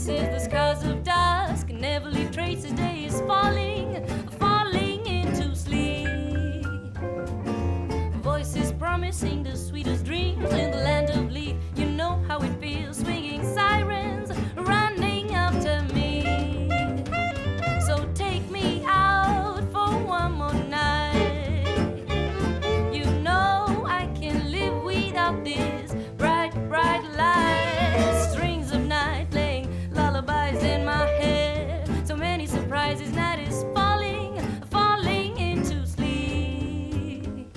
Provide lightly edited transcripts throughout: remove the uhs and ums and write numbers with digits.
faces, the scars of dusk never leave traces. Day is falling, falling into sleep. Voices promising the sweetest dreams in the land of leaf. You know how it feels, swinging sirens running after me. So take me out for one more night. You know I can't live without this bright, bright light. Strings of night playing lullabies in my head. So many surprises, night is falling, falling into sleep.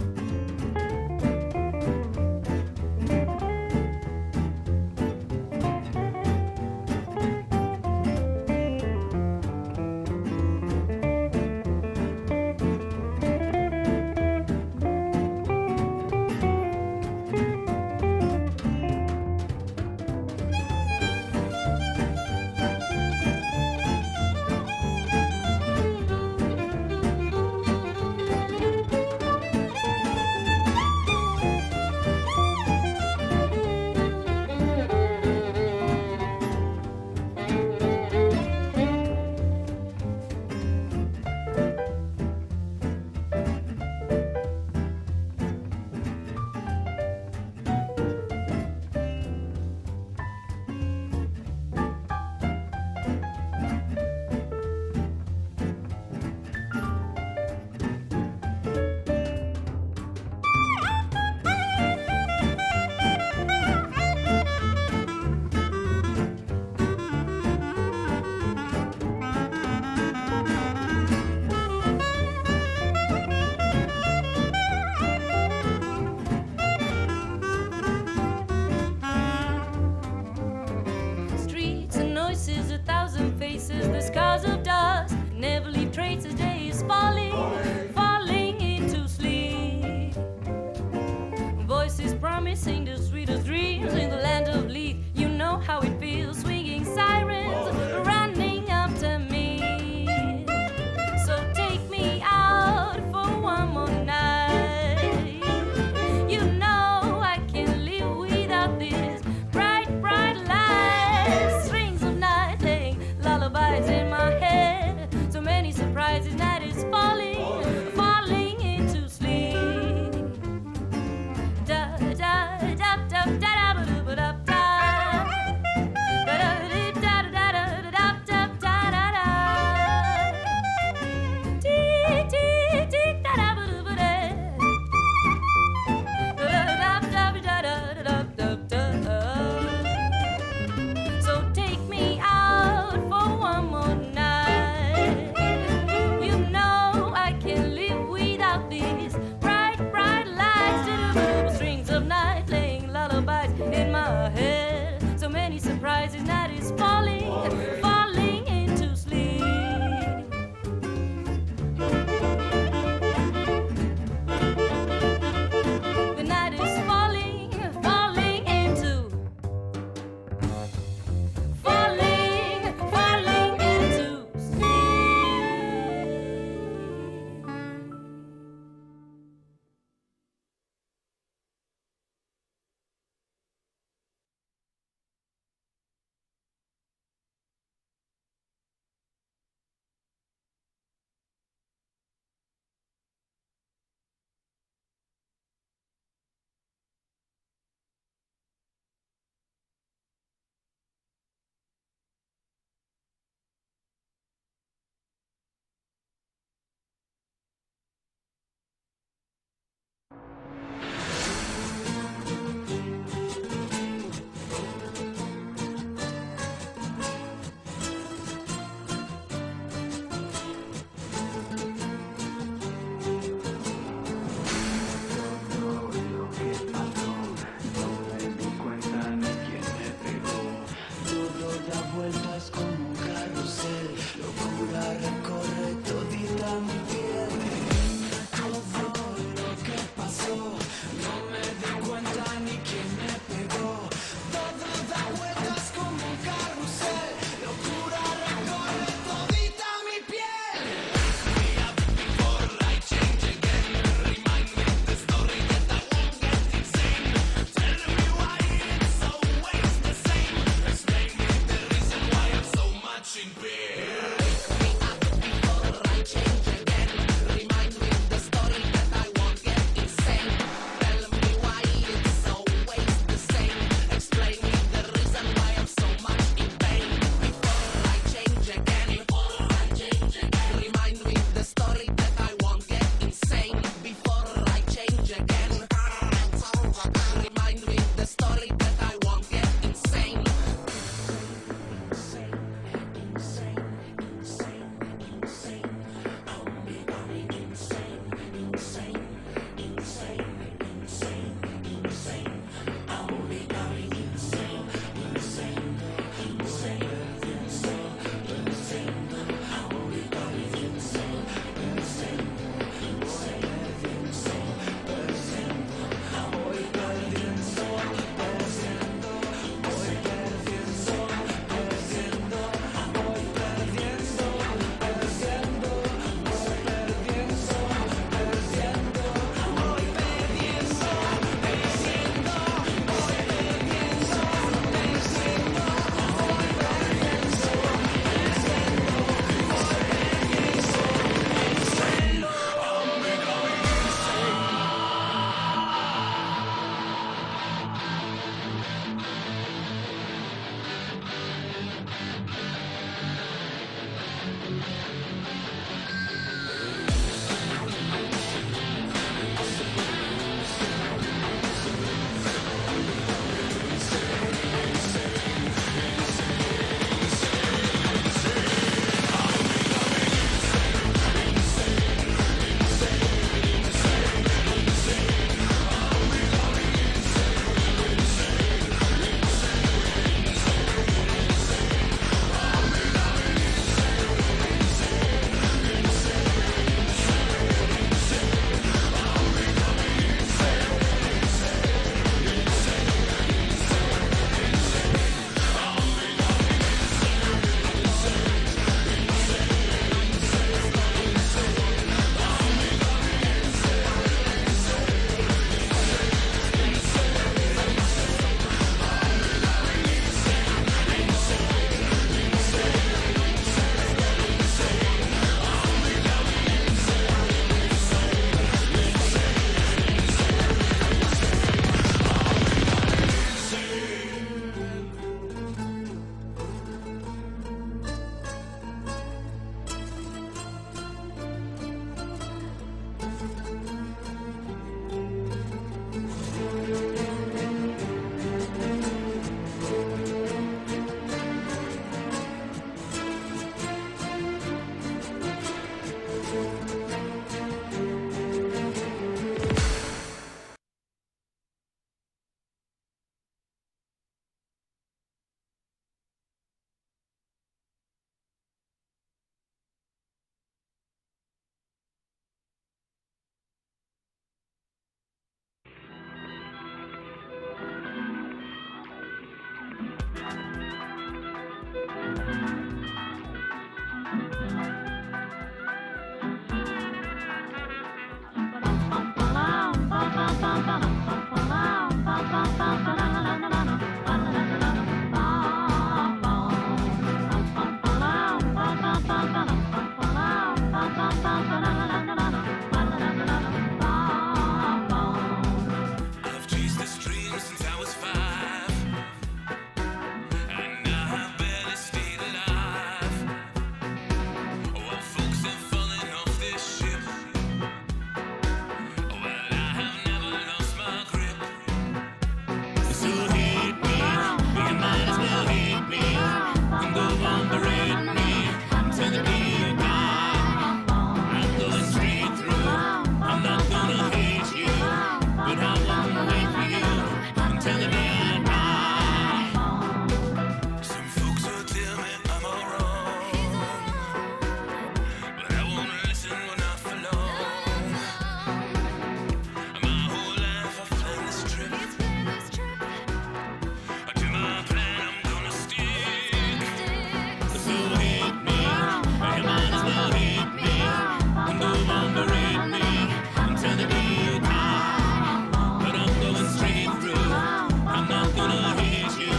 until the day you die. But I'm going straight through. I'm not gonna hit you,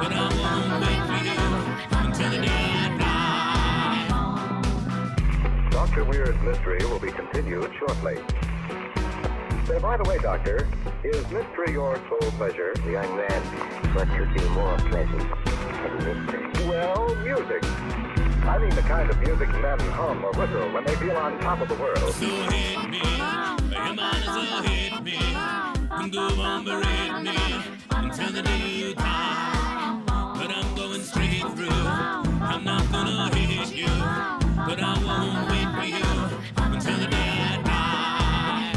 but I won't wait for you until the day I die. Dr. Weir's mystery will be continued shortly. Say, by the way, Doctor, is mystery your sole pleasure? Young man, what could be more pleasant than mystery? Well, music. I mean the kind of music men hum or whistle when they feel on top of the world. So hit me, you might as well hit me, and go on berate me until the day you die. But I'm going straight through. I'm not gonna hit you, but I won't wait for you until the day I die.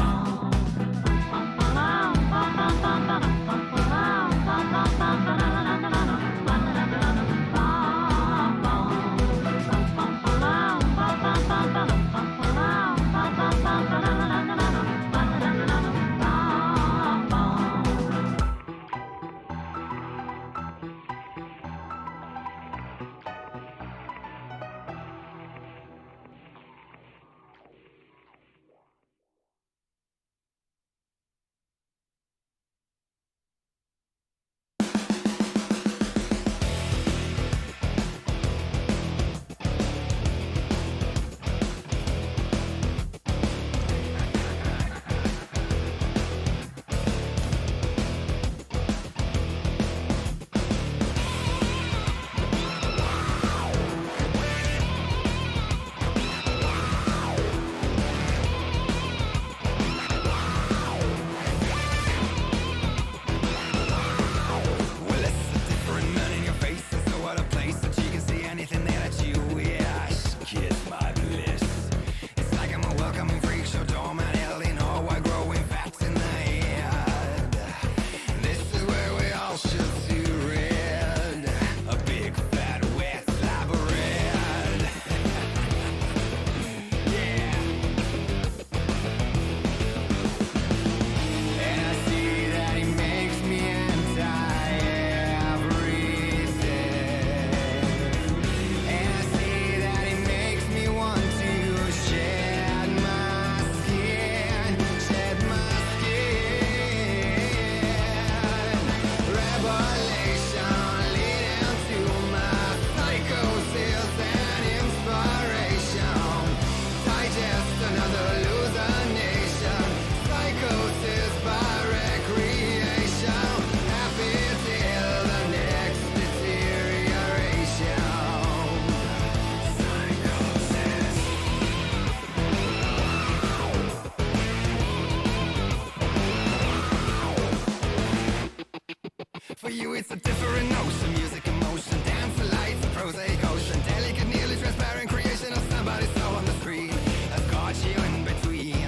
For you it's a different notion. Music, emotion, dance, and lights, a prosaic ocean. Delicate, nearly transparent creation of somebody's soul on the screen. I've caught you in between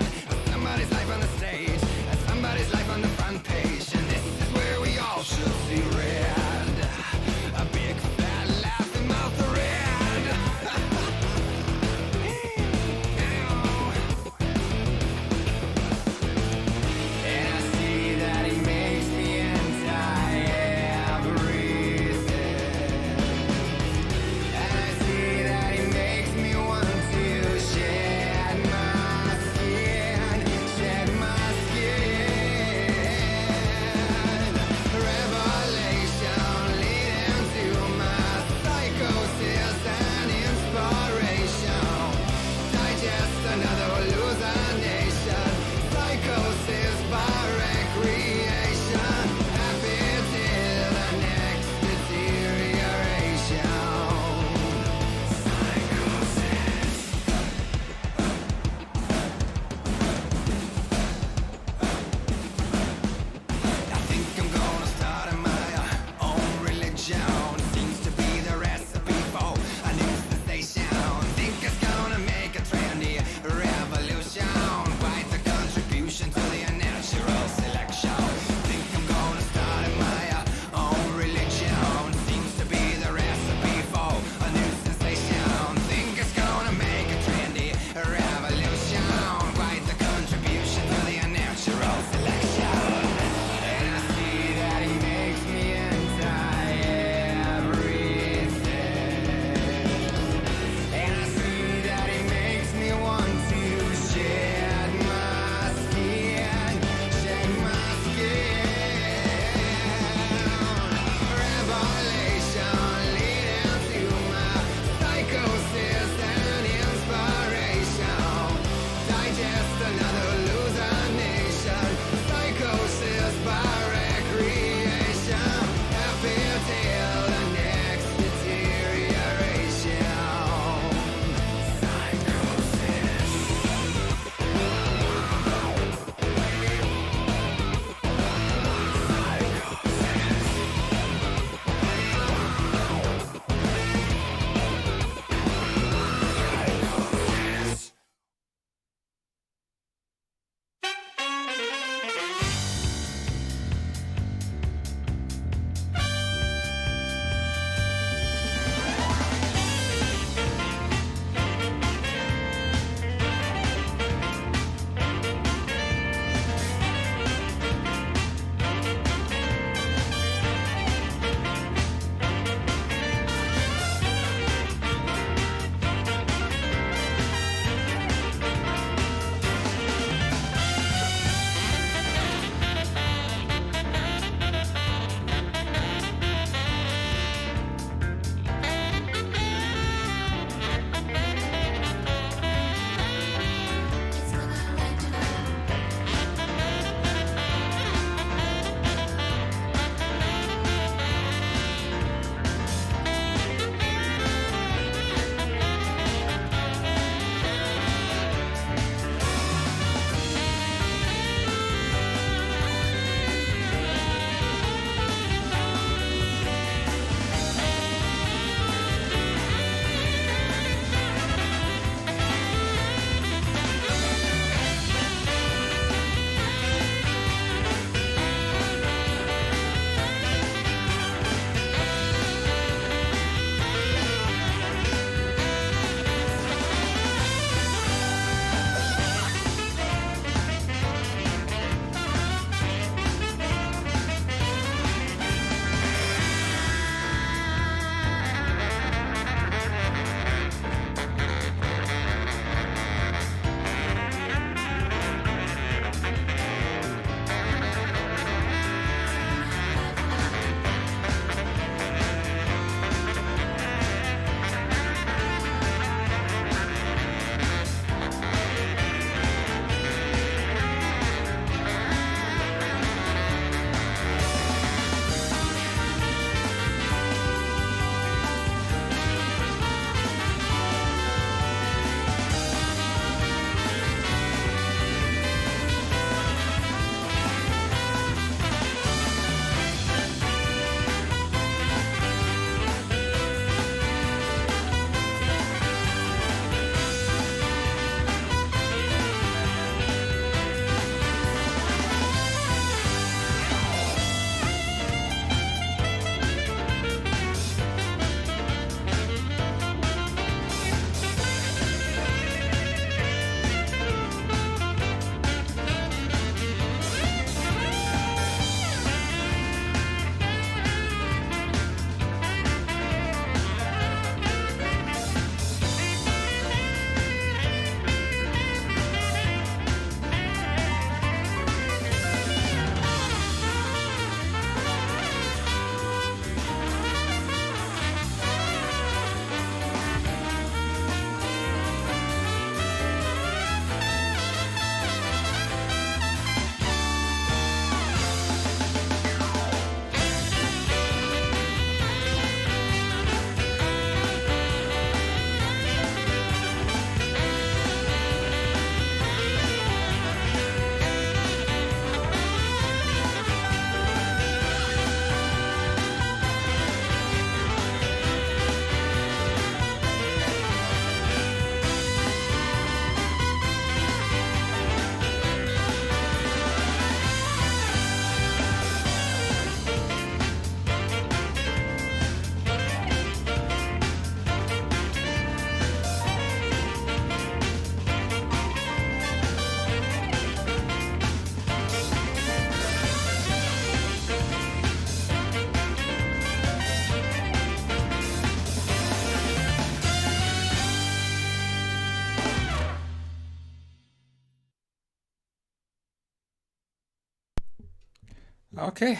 somebody's life on the stage and somebody's life on the front page. And this is where we all should see red. A big fat laughing mouth of red. And I see that he makes me anti everything. Okay.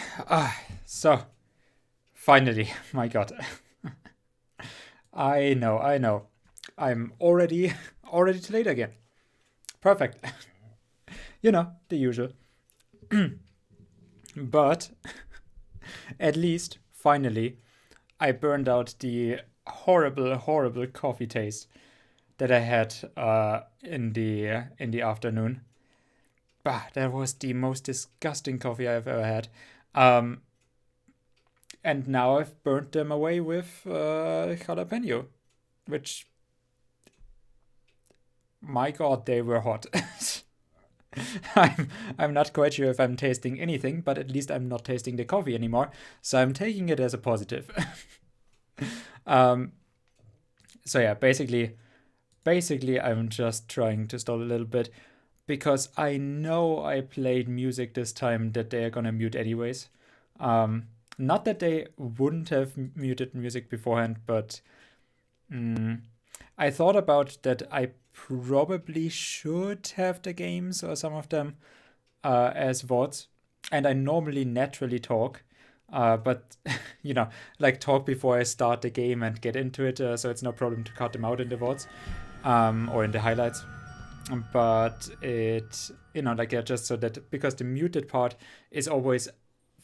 So finally, my God. I know. I'm already too late again. Perfect. The usual. But at least finally I burned out the horrible coffee taste that I had in the afternoon. Bah, that was the most disgusting coffee I've ever had. Um, and now I've burnt them away with jalapeno, which, my God, they were hot. I'm I'm not quite sure if I'm tasting anything, but at least I'm not tasting the coffee anymore, so I'm taking it as a positive. um, so yeah, basically I'm just trying to stall a little bit because I know I played music this time that they are gonna mute anyways. Not that they wouldn't have muted music beforehand, but I thought about that I probably should have the games or some of them as VODs, and I normally naturally talk, but like talk before I start the game and get into it, so it's no problem to cut them out in the VODs or in the highlights. But like just so that because the muted part is always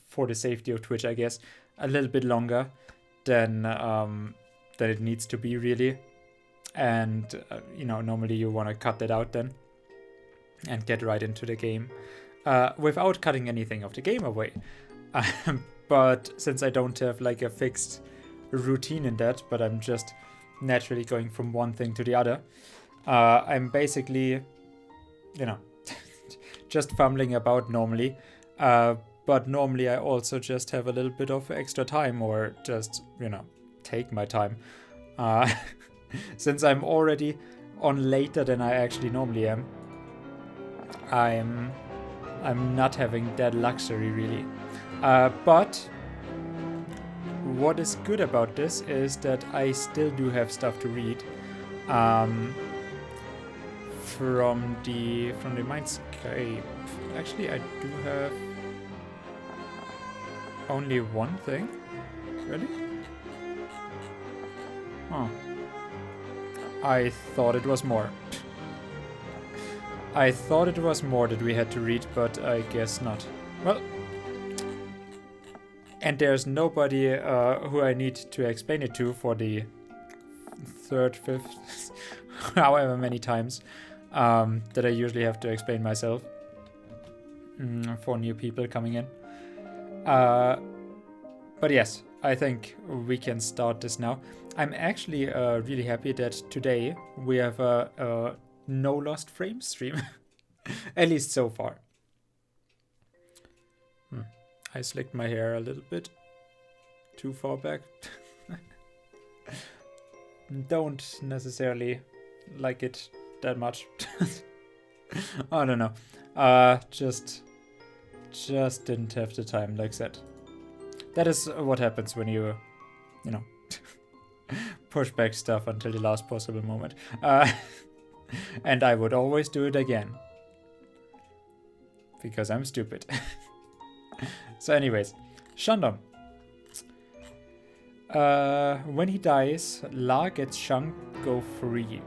for the safety of Twitch, I guess, a little bit longer than it needs to be really, and normally you want to cut that out then and get right into the game without cutting anything of the game away. But since I don't have like a fixed routine in that, but I'm just naturally going from one thing to the other, I'm basically, just fumbling about normally. But normally I also just have a little bit of extra time or just, take my time. Since I'm already on later than I actually normally am, I'm not having that luxury really. But what is good about this is that I still do have stuff to read. From the Mindscape. Actually, I do have only one thing. Really? Huh. I thought it was more. I thought it was more that we had to read, but I guess not. Well, and there's nobody who I need to explain it to for the third, fifth, however many times that I usually have to explain myself for new people coming in. But yes, I think we can start this now. I'm actually really happy that today we have a no lost frame stream. At least so far. I slicked my hair a little bit too far back. Don't necessarily like it that much. I don't know. Just didn't have the time, like that. That is what happens when you push back stuff until the last possible moment. And I would always do it again. Because I'm stupid. So anyways, Shandong. When he dies, La gets Shang go free.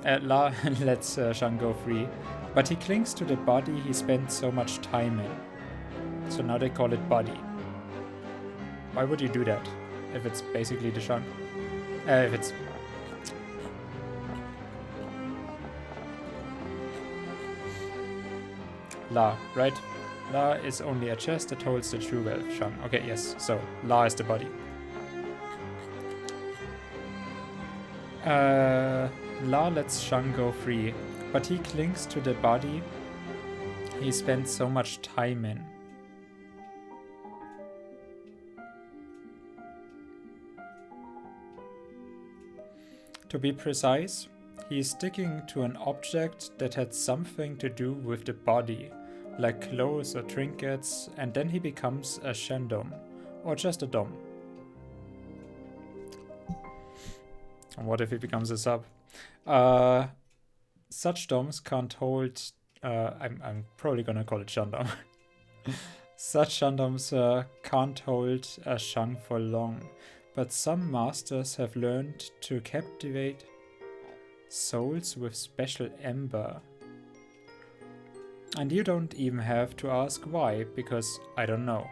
La lets Shang go free, but he clings to the body he spent so much time in. So now they call it body. Why would you do that? If it's basically the Shang? If it's... La, right? La is only a chest that holds the true wealth, Shang. Okay, yes, so La is the body. La lets Shang go free, but he clings to the body he spent so much time in. To be precise, he is sticking to an object that had something to do with the body, like clothes or trinkets, and then he becomes a Shandom, or just a Dom. And what if he becomes a sub? Such Doms can't hold... I'm probably gonna call it Shandom. Such shandoms can't hold a shang for long, but some masters have learned to captivate souls with special ember. And you don't even have to ask why, because I don't know.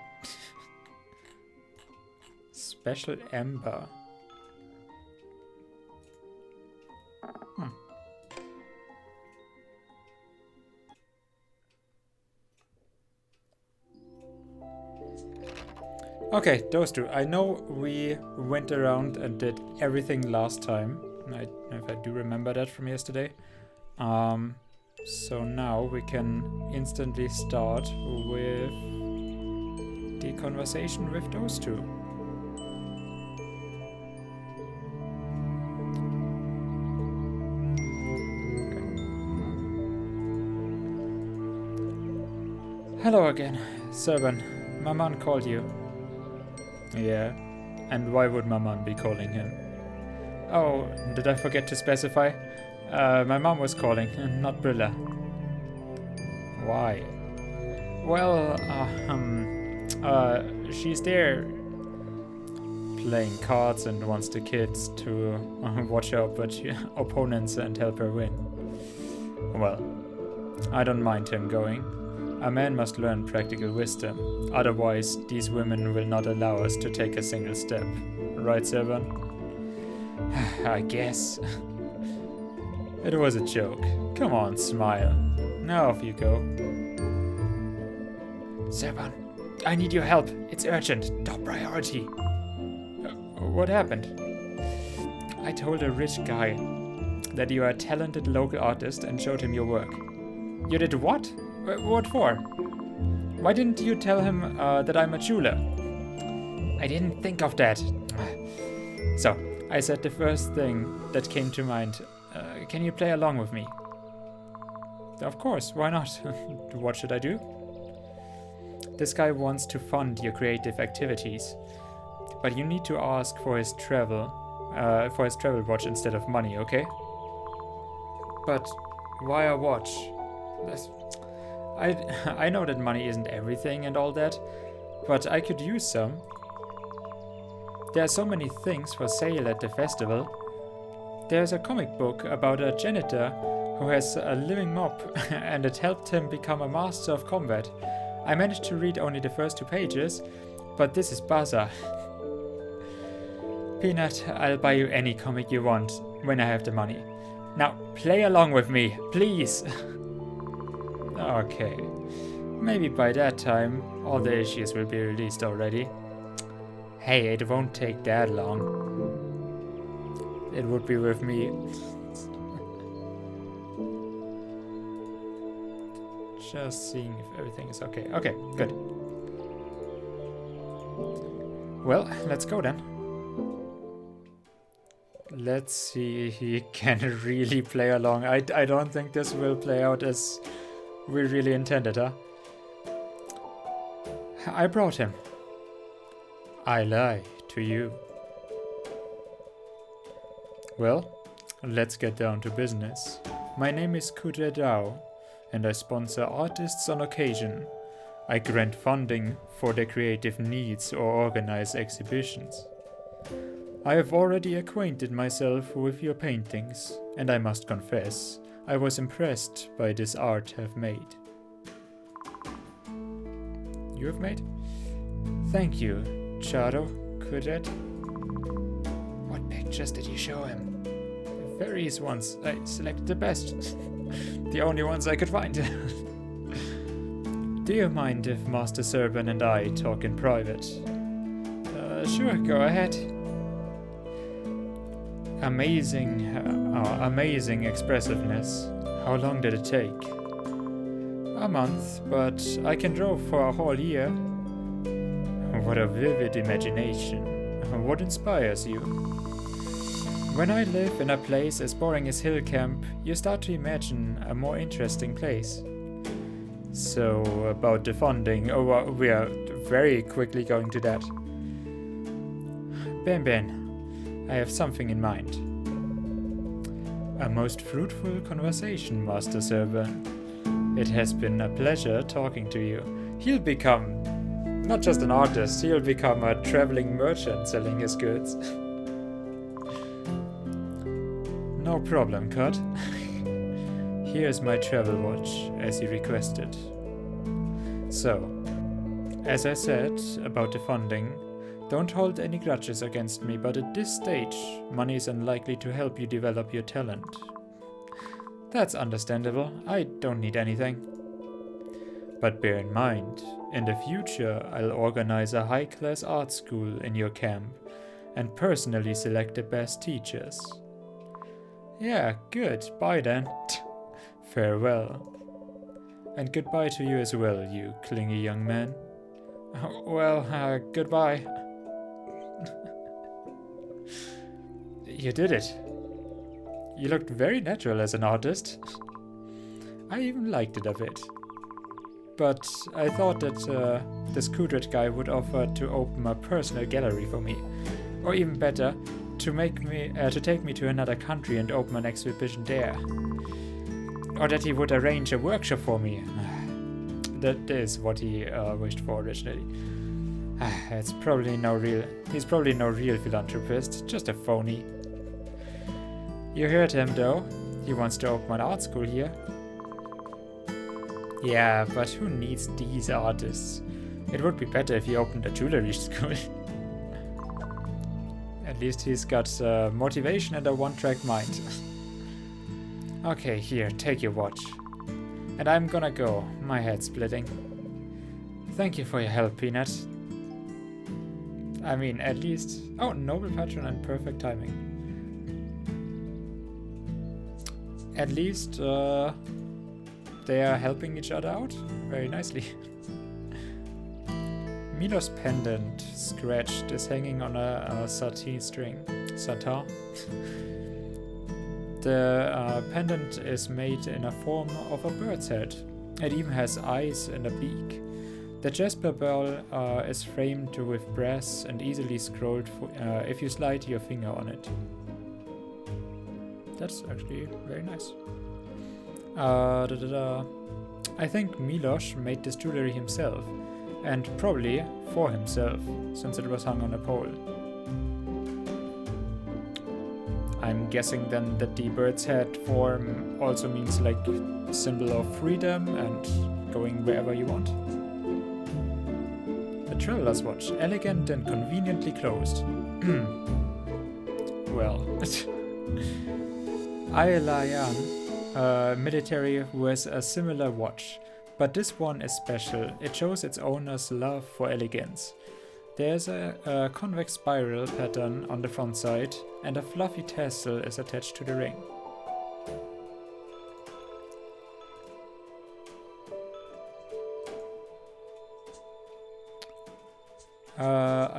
Special ember. Okay, those two. I know we went around and did everything last time. If I do remember that from yesterday. So now we can instantly start with the conversation with those two. Hello again, Serban. Maman called you. Yeah, and why would Maman be calling him? Oh, did I forget to specify? My mom was calling, not Brilla. Why? Well, she's there playing cards and wants the kids to watch her opponents and help her win. Well, I don't mind him going. A man must learn practical wisdom, otherwise these women will not allow us to take a single step. Right, Servan? I guess. It was a joke. Come on, smile. Now off you go. Servan, I need your help. It's urgent. Top priority. What happened? I told a rich guy that you are a talented local artist and showed him your work. You did what? What for? Why didn't you tell him that I'm a jeweler? I didn't think of that. So, I said the first thing that came to mind. Can you play along with me? Of course, why not? What should I do? This guy wants to fund your creative activities, but you need to ask for his travel watch instead of money, okay? But why a watch? I know that money isn't everything and all that, but I could use some. There are so many things for sale at the festival. There's a comic book about a janitor who has a living mop and it helped him become a master of combat. I managed to read only the first 2 pages, but this is bazaar. Peanut, I'll buy you any comic you want when I have the money. Now, play along with me, please. Okay. Maybe by that time, all the issues will be released already. Hey, it won't take that long. It would be with me. Just seeing if everything is okay. Okay, good. Well, let's go then. Let's see, he can really play along. I don't think this will play out as we really intended, huh? I brought him. I lie to you. Well, let's get down to business. My name is Kudre Dao, and I sponsor artists on occasion. I grant funding for their creative needs or organize exhibitions. I have already acquainted myself with your paintings, and I must confess, I was impressed by this art have made. You have made? Thank you, Charo, Kudet. What pictures did you show him? Various ones. I selected the best. The only ones I could find. Do you mind if Master Serban and I talk in private? Sure, go ahead. Amazing expressiveness. How long did it take? A month, but I can draw for a whole year. What a vivid imagination. What inspires you? When I live in a place as boring as Hill Camp, you start to imagine a more interesting place. So, about the funding, we are very quickly going to that. Ben, I have something in mind. A most fruitful conversation, Master Serban. It has been a pleasure talking to you. He'll become Not just an artist, he'll become a traveling merchant selling his goods. No problem, Cut. Here's my travel watch, as you requested. So, as I said about the funding, don't hold any grudges against me, but at this stage, money is unlikely to help you develop your talent. That's understandable, I don't need anything. But bear in mind, in the future I'll organize a high-class art school in your camp and personally select the best teachers. Yeah, good, bye then. Farewell. And goodbye to you as well, you clingy young man. Well, goodbye. You did it. You looked very natural as an artist. I even liked it a bit. But I thought that this Kudret guy would offer to open a personal gallery for me. Or even better, to take me to another country and open an exhibition there. Or that he would arrange a workshop for me. That is what he wished for originally. He's probably no real philanthropist, just a phony. You heard him though. He wants to open an art school here. Yeah, but who needs these artists? It would be better if he opened a jewelry school. At least he's got motivation and a one-track mind. Okay, here, take your watch. And I'm gonna go, my head's splitting. Thank you for your help, Peanut. I mean, at least... Oh, noble patron and perfect timing. At least, they are helping each other out very nicely. Milo's pendant, scratched, is hanging on a satin string. Satin? The pendant is made in a form of a bird's head. It even has eyes and a beak. The jasper bell is framed with brass and easily scrolled if you slide your finger on it. That's actually very nice. I think Milos made this jewelry himself, and probably for himself, since it was hung on a pole. I'm guessing then that the bird's head form also means like symbol of freedom and going wherever you want. The traveler's watch, elegant and conveniently closed. Well, Ayalayan military wears a similar watch, but this one is special. It shows its owner's love for elegance. There's a convex spiral pattern on the front side, and a fluffy tassel is attached to the ring.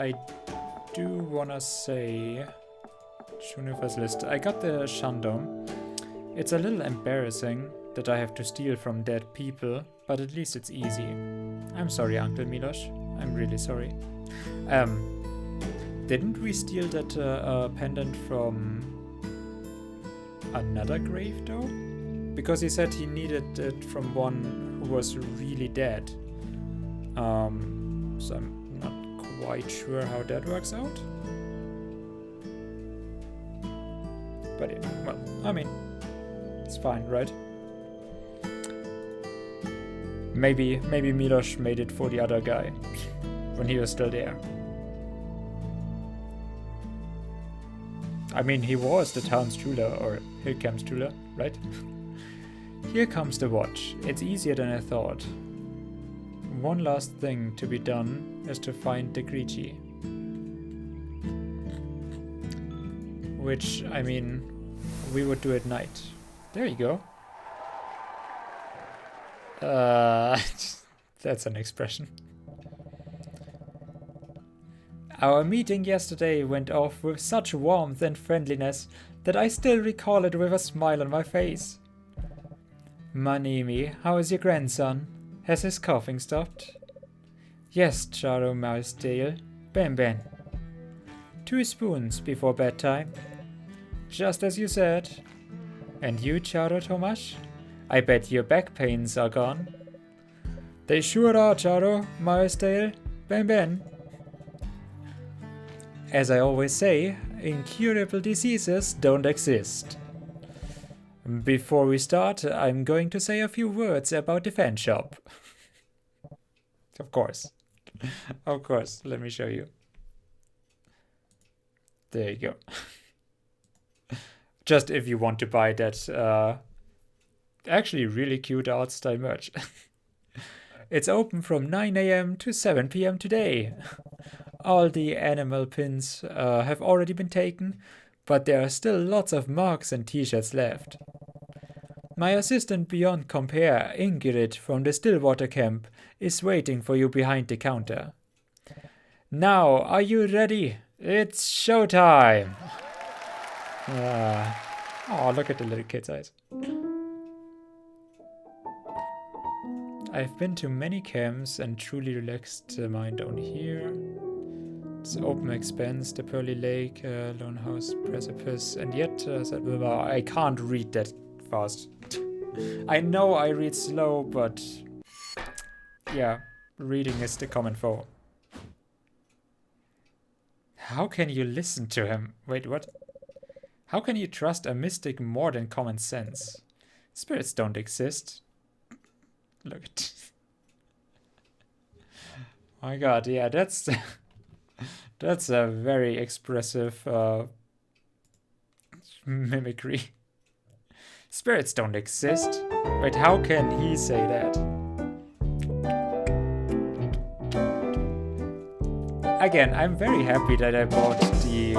I do wanna say... Shunifas list. I got the Shandong. It's a little embarrassing that I have to steal from dead people, but at least it's easy. I'm sorry, Uncle Milos. I'm really sorry. Didn't we steal that pendant from another grave though? Because he said he needed it from one who was really dead. So I'm not quite sure how that works out. But yeah, well, I mean, it's fine, right? Maybe Milos made it for the other guy when he was still there. I mean, he was the town's jeweler, or Hillcamp's jeweler, right? Here comes the watch. It's easier than I thought. One last thing to be done is to find the Grigi. Which, I mean, we would do at night. There you go. That's an expression. Our meeting yesterday went off with such warmth and friendliness that I still recall it with a smile on my face. Manimi, how is your grandson? Has his coughing stopped? Yes, Charo Mousedale. Ben Ben. 2 spoons before bedtime. Just as you said. And you, Charo Tomasz? I bet your back pains are gone. They sure are, Charo Mousedale. Ben Ben. As I always say, incurable diseases don't exist. Before we start, I'm going to say a few words about the fan shop. Of course. Of course, let me show you. There you go. Just if you want to buy that actually really cute art style merch. It's open from 9 AM to 7 PM today. All the animal pins have already been taken, but there are still lots of mugs and t-shirts left. My assistant beyond compare, Ingrid from the Stillwater camp, is waiting for you behind the counter. Now, are you ready? It's showtime! Oh, look at the little kid's eyes. I've been to many camps and truly relaxed mine down here. It's open expanse, the Pearly Lake, Lone House, Precipice, and yet I can't read that fast. I know I read slow, but yeah, reading is the common foe. How can you listen to him? Wait, what? How can you trust a mystic more than common sense? Spirits don't exist. Look at my god, yeah, that's that's a very expressive mimicry. Spirits don't exist. Wait, how can he say that? Again, I'm very happy that I bought the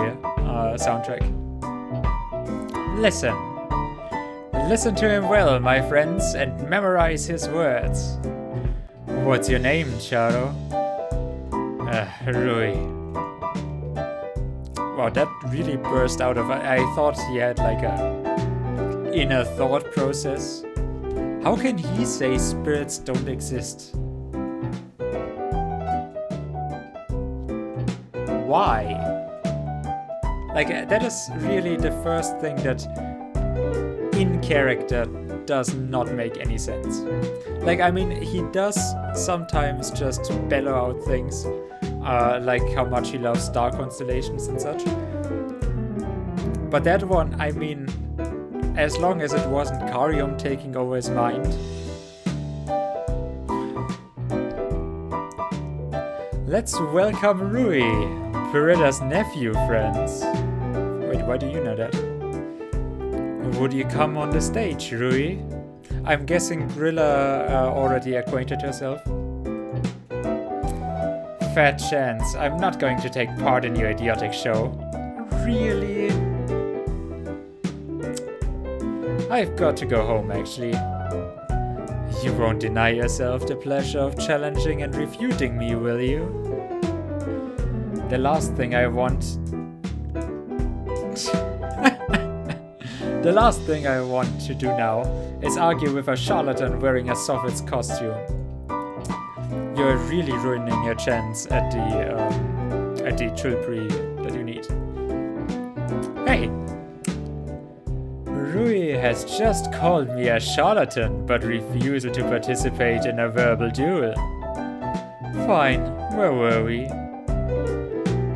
soundtrack. Listen. Listen to him well, my friends, and memorize his words. What's your name, Charo? Rui. Wow, that really burst out of... I thought he had like a inner thought process. How can he say spirits don't exist? Why? Like, that is really the first thing that in character does not make any sense. Like, I mean, he does sometimes just bellow out things, like how much he loves star constellations and such. But that one, I mean, as long as it wasn't Karium taking over his mind. Let's welcome Rui, Perilla's nephew, friends. Wait, why do you know that? Would you come on the stage, Rui? I'm guessing Grilla already acquainted herself. Fat chance, I'm not going to take part in your idiotic show. Really? I've got to go home, actually. You won't deny yourself the pleasure of challenging and refuting me, will you? The last thing I want... The last thing I want to do now is argue with a charlatan wearing a Soviet's costume. You're really ruining your chance at the chulpri that you need. Hey! Rui has just called me a charlatan, but refused to participate in a verbal duel. Fine, where were we?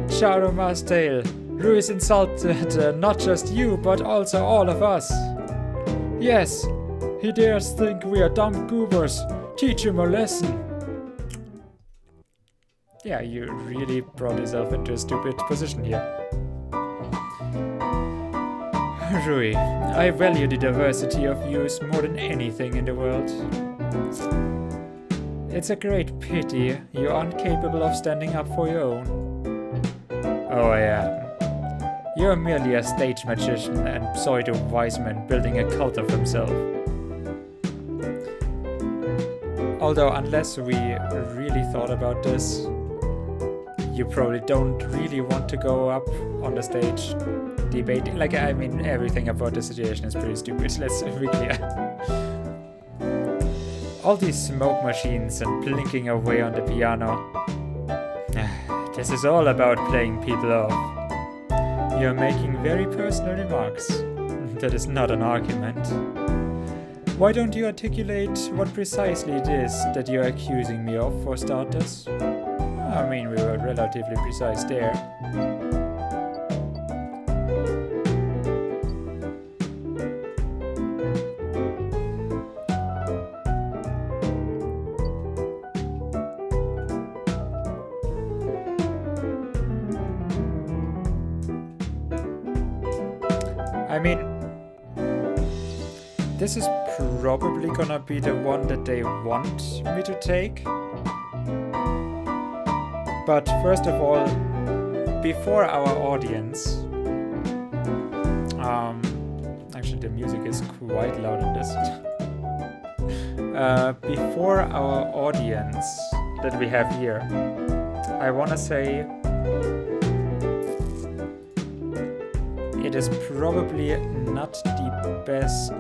Charo Mastail, Rui's insulted not just you, but also all of us. Yes, he dares think we are dumb goobers. Teach him a lesson. Yeah, you really brought yourself into a stupid position here. Rui, I value the diversity of views more than anything in the world. It's a great pity you aren't capable of standing up for your own. Oh, I am. You're merely a stage magician and pseudo-wise man building a cult of himself. Although, unless we really thought about this, you probably don't really want to go up on the stage debating. Like, I mean, everything about the situation is pretty stupid, let's be clear. All these smoke machines and blinking away on the piano. This is all about playing people off. You're making very personal remarks. That is not an argument. Why don't you articulate what precisely it is that you're accusing me of, for starters? I mean, we were relatively precise there. I mean, this is probably gonna be the one that they want me to take. But first of all, before our audience, actually the music is quite loud in this. Before our audience that we have here, I wanna say it is probably not the best.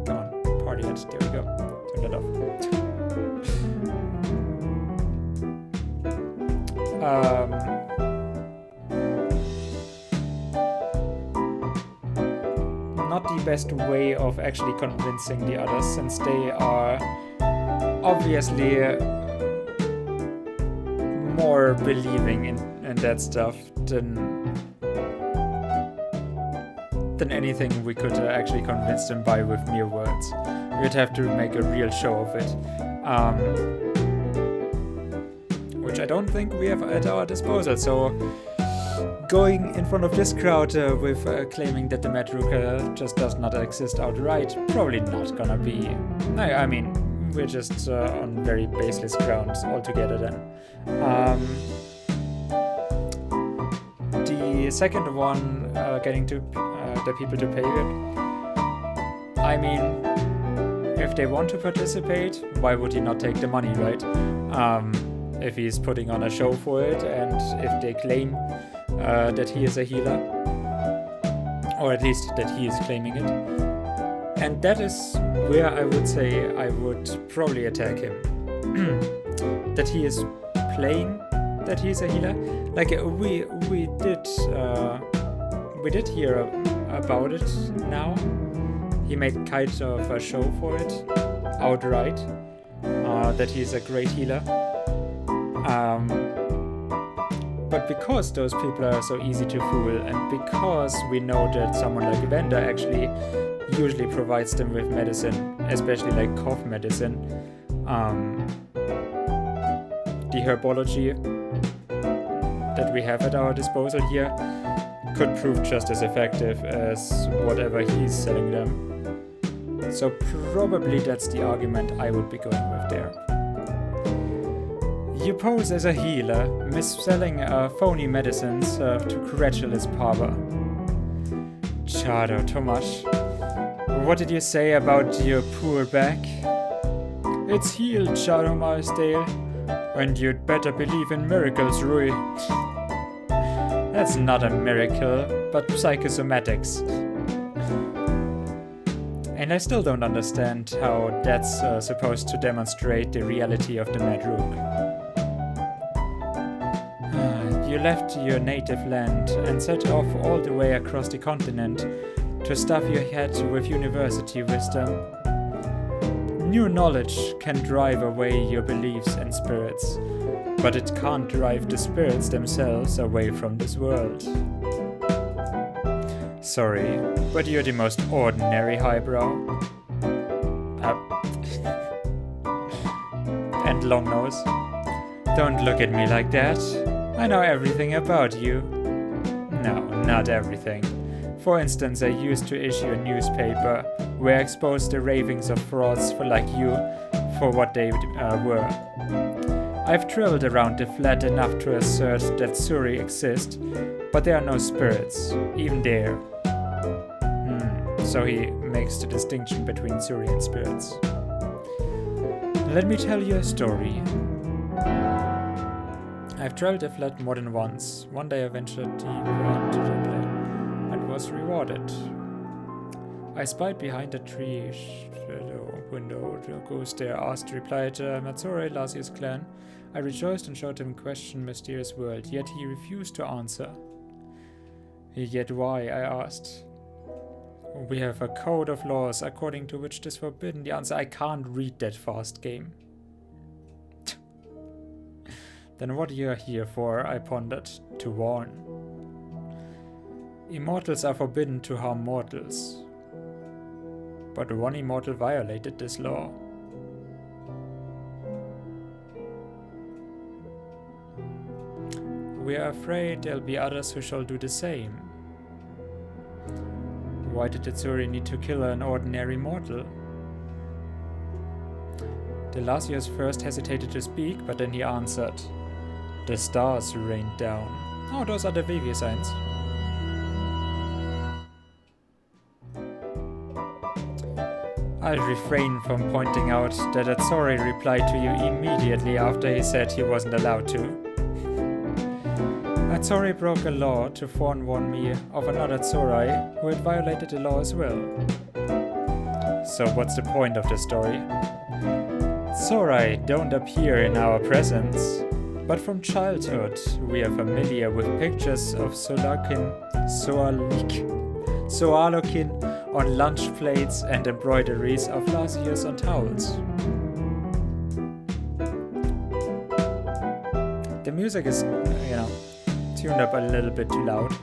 Come on, party head. There we go. Turn that off. Not the best way of actually convincing the others, since they are obviously more believing in that stuff than anything we could actually convince them by with mere words. We'd have to make a real show of it. Which I don't think we have at our disposal. So going in front of this crowd with claiming that the Madruga just does not exist outright, probably not gonna be. I mean, we're just on very baseless grounds altogether then. The second one, getting to the people to pay it. I mean, if they want to participate, why would he not take the money, right? If he's putting on a show for it, and if they claim that he is a healer, or at least that he is claiming it. And that is where I would say I would probably attack him. That he is playing that he's a healer. Like we did hear about it now. He made kind of a show for it outright, that he's a great healer. But because those people are so easy to fool, and because we know that someone like Vanda actually usually provides them with medicine, especially like cough medicine, the herbology that we have at our disposal here could prove just as effective as whatever he's selling them. So probably that's the argument I would be going with there. You pose as a healer, mis-selling phony medicines to credulous power. Chado, Tomasz, what did you say about your poor back? It's healed, Chado Marsdale, and you'd better believe in miracles, Rui. That's not a miracle, but psychosomatics. And I still don't understand how that's supposed to demonstrate the reality of the Madrug. You left your native land and set off all the way across the continent to stuff your head with university wisdom. New knowledge can drive away your beliefs and spirits, but it can't drive the spirits themselves away from this world. Sorry, but you're the most ordinary highbrow. And long nose. Don't look at me like that. I know everything about you. No, not everything. For instance, I used to issue a newspaper where I exposed the ravings of frauds like you for what they were. I've traveled around the flat enough to assert that Suri exist, but there are no spirits, even there. So he makes the distinction between Suri and spirits. Let me tell you a story. I've traveled the flat more than once. One day I ventured deeper into the plane and was rewarded. I spied behind a tree window the ghost there asked, replied Matsure, Lasius clan. I rejoiced and showed him question mysterious world, yet he refused to answer. Yet why? I asked. We have a code of laws according to which it is forbidden. The answer, I can't read that fast, game. Then what you're here for, I pondered, to warn. Immortals are forbidden to harm mortals. But one immortal violated this law. We are afraid there'll be others who shall do the same. Why did the Tsuri need to kill an ordinary mortal? Delasius first hesitated to speak, but then he answered. The stars rained down. Oh, those are the Vivi signs. I'll refrain from pointing out that Atsori replied to you immediately after he said he wasn't allowed to. Atsori broke a law to forewarn me of another Tsurai who had violated the law as well. So what's the point of the story? Tsurai don't appear in our presence, but from childhood we are familiar with pictures of Soalokin on lunch plates and embroideries of Lasius on towels. The music is, tuned up a little bit too loud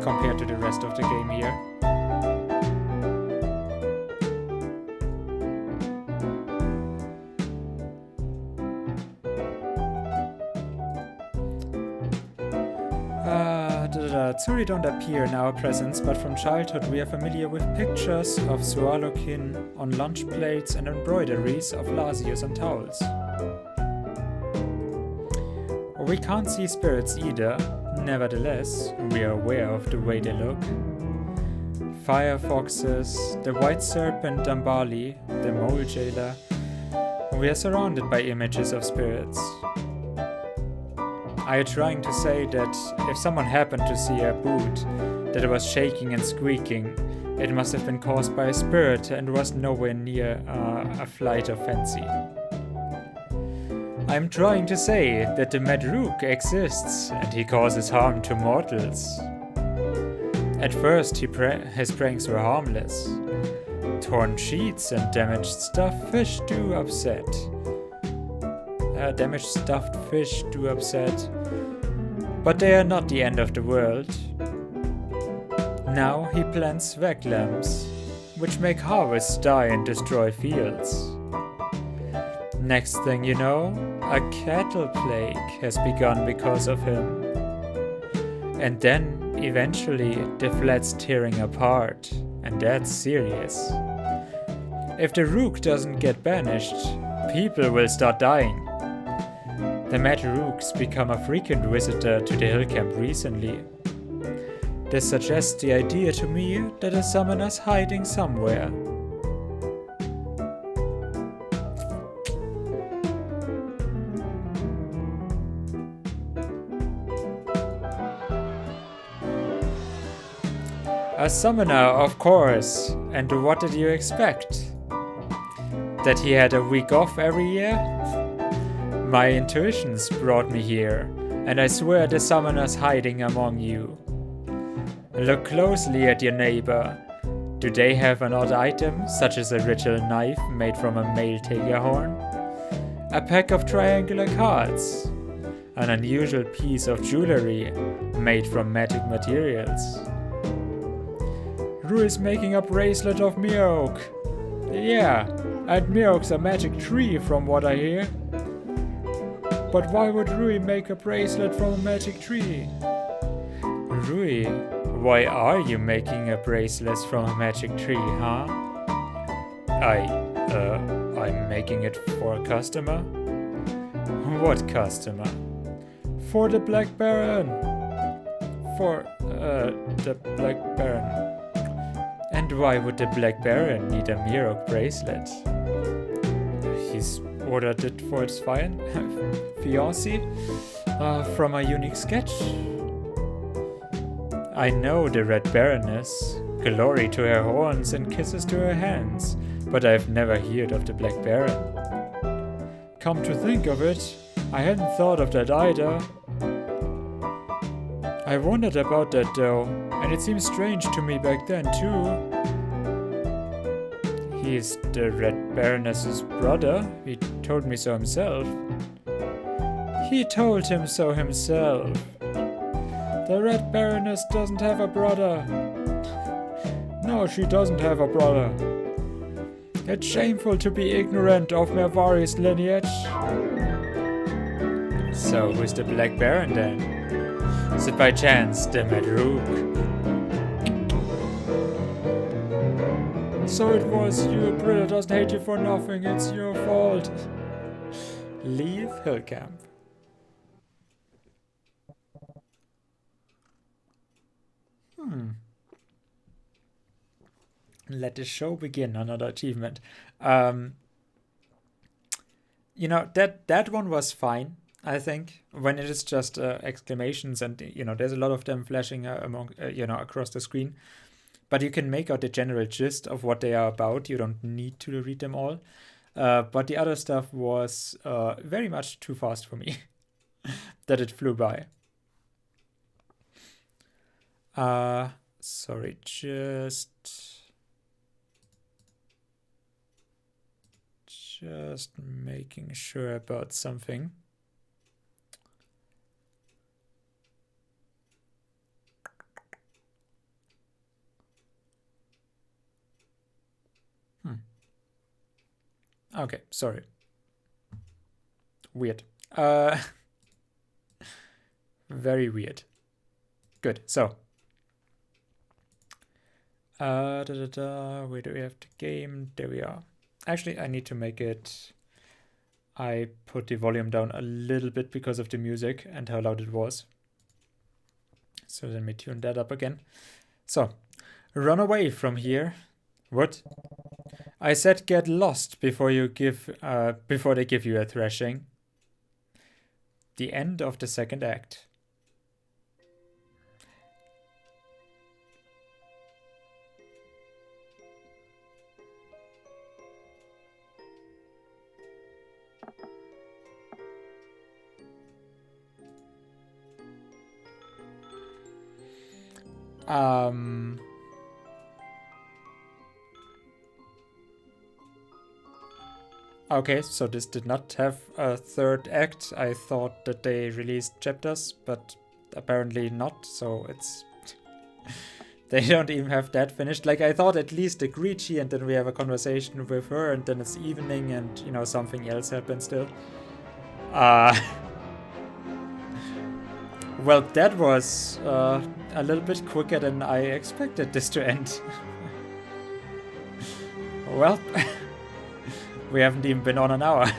compared to the rest of the game here. Tsuri don't appear in our presence, but from childhood we are familiar with pictures of Sualokin on lunch plates and embroideries of Lasius on towels. We can't see spirits either, nevertheless, we are aware of the way they look. Fire foxes, the white serpent Dambali, the mole jailer. We are surrounded by images of spirits. Are you trying to say that if someone happened to see a boot that was shaking and squeaking, it must have been caused by a spirit and was nowhere near a flight of fancy? I'm trying to say that the Madruk exists and he causes harm to mortals. At first his pranks were harmless. Torn sheets and damaged stuffed fish do upset. But they are not the end of the world. Now he plants Veglams, which make harvests die and destroy fields. Next thing you know, a cattle plague has begun because of him. And then, eventually, the flat's tearing apart, and that's serious. If the Rook doesn't get banished, people will start dying. The Mad Rooks become a frequent visitor to the hill camp recently. This suggests the idea to me that a summoner's hiding somewhere. A summoner, of course. And what did you expect? That he had a week off every year? My intuitions brought me here, and I swear the summoner's hiding among you. Look closely at your neighbor. Do they have an odd item, such as a ritual knife made from a male tiger horn? A pack of triangular cards? An unusual piece of jewelry made from magic materials? Ru is making a bracelet of Miroak. Yeah, and Miroak's a magic tree from what I hear. But why would Rui make a bracelet from a magic tree? Rui, why are you making a bracelet from a magic tree, huh? I'm making it for a customer. What customer? For the Black Baron. The Black Baron. And why would the Black Baron need a Miroak bracelet? He's ordered it for its fiancé from a unique sketch. I know the Red Baroness, glory to her horns and kisses to her hands, but I've never heard of the Black Baron. Come to think of it, I hadn't thought of that either. I wondered about that though, and it seems strange to me back then too. He's the Red Baroness's brother. He told me so himself. He told him so himself. The Red Baroness doesn't have a brother. No, she doesn't have a brother. It's shameful to be ignorant of Mervari's lineage. So, who's the Black Baron then? Is it by chance the Madrook? So it was you, Britta doesn't hate you for nothing, it's your fault. Leave Hillcamp. Let the show begin. Another achievement. You know, that one was fine, I think, when it is just exclamations and, you know, there's a lot of them flashing across the screen. But you can make out the general gist of what they are about. You don't need to read them all. But the other stuff was very much too fast for me. That it flew by. Sorry, just making sure about something. Okay, sorry. Weird. Very weird. Good, so. Where do we have the game? There we are. Actually, I need to make it... I put the volume down a little bit because of the music and how loud it was. So let me tune that up again. So, run away from here. What? I said get lost before they give you a thrashing. The end of the second act. Okay, so this did not have a third act. I thought that they released chapters, but apparently not, so it's... They don't even have that finished. Like, I thought at least the Griechi, and then we have a conversation with her, and then it's evening, and, you know, something else happens still. Well, that was a little bit quicker than I expected this to end. Well... We haven't even been on an hour.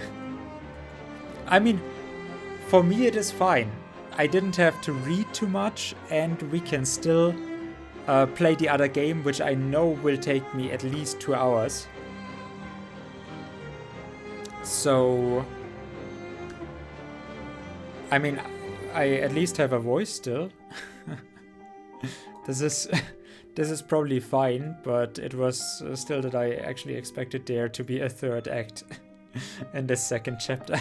I mean, for me it is fine. I didn't have to read too much, and we can still play the other game, which I know will take me at least 2 hours. So... I mean, I at least have a voice still. This is probably fine, but it was still that I actually expected there to be a third act in this second chapter.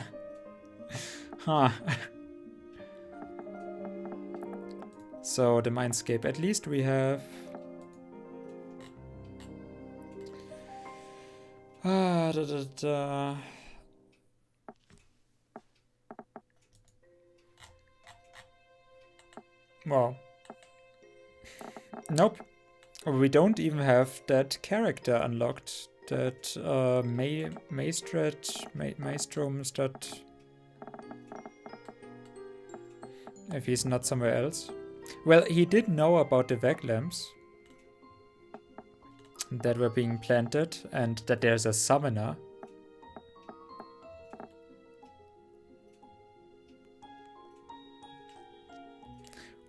Huh. So, the Mindscape. At least we have... Well... Nope. We don't even have that character unlocked. That Maelstrom. If he's not somewhere else. Well, he did know about the Veg lamps that were being planted, and that there's a summoner.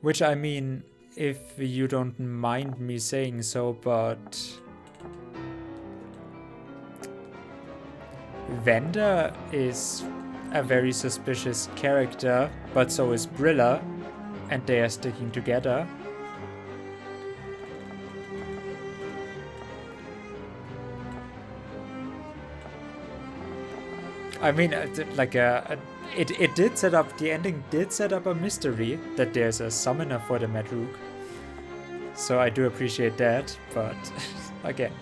Which, I mean, if you don't mind me saying so, but Vanda is a very suspicious character, but so is Brilla, and they are sticking together. I mean, like it did set up, the ending did set up a mystery that there's a summoner for the Madrook. So I do appreciate that, but again.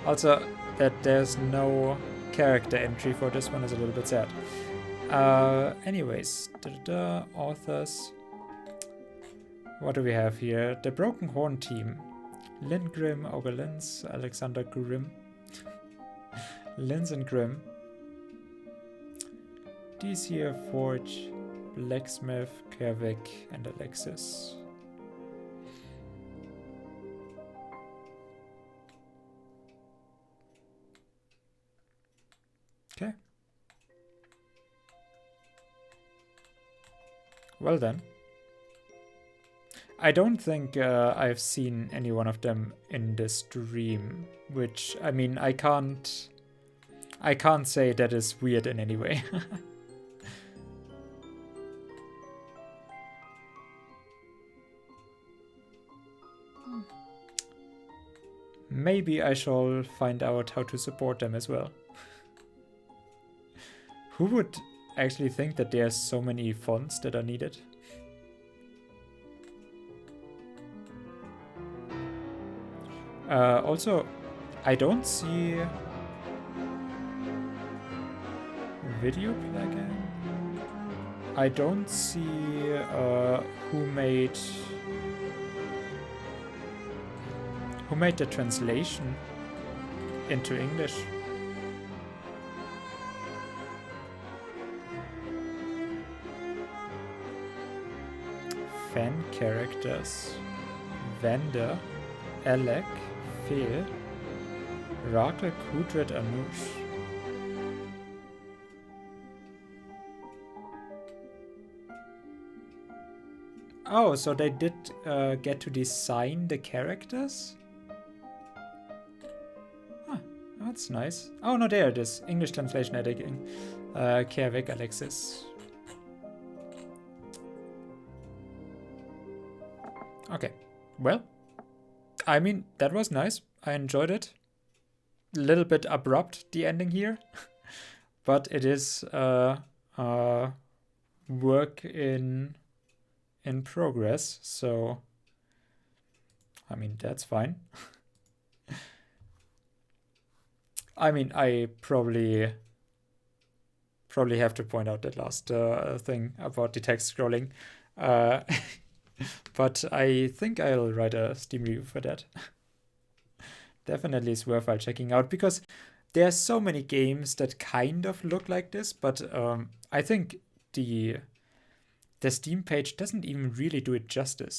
Also, that there's no character entry for this one is a little bit sad. Anyways, authors. What do we have here? The Broken Horn team. Lynn Grimm, Auger Linz, Alexander Grimm. Linz and Grimm. DC Forge, Blacksmith, Kervik, and Alexis. Okay. Well then. I don't think I've seen any one of them in the stream, which, I mean, I can't say that is weird in any way. Maybe I shall find out how to support them as well. Who would actually think that there's so many fonts that are needed? Also, I don't see video plugin. I don't see who made the translation into English. Fan characters. Vander, Alec, Phil, Rakel, Kudret, Anush. Oh, so they did get to design the characters? Huh, that's nice. Oh, no, there it is. English translation editing. Kervik, Alexis. Okay, well, I mean, that was nice. I enjoyed it. A little bit abrupt, the ending here. But it is work in progress, so I mean, that's fine. I mean, I probably have to point out that last thing about the text scrolling. But I think I'll write a Steam review for that. Definitely is worthwhile checking out, because there are so many games that kind of look like this, but I think the Steam page doesn't even really do it justice.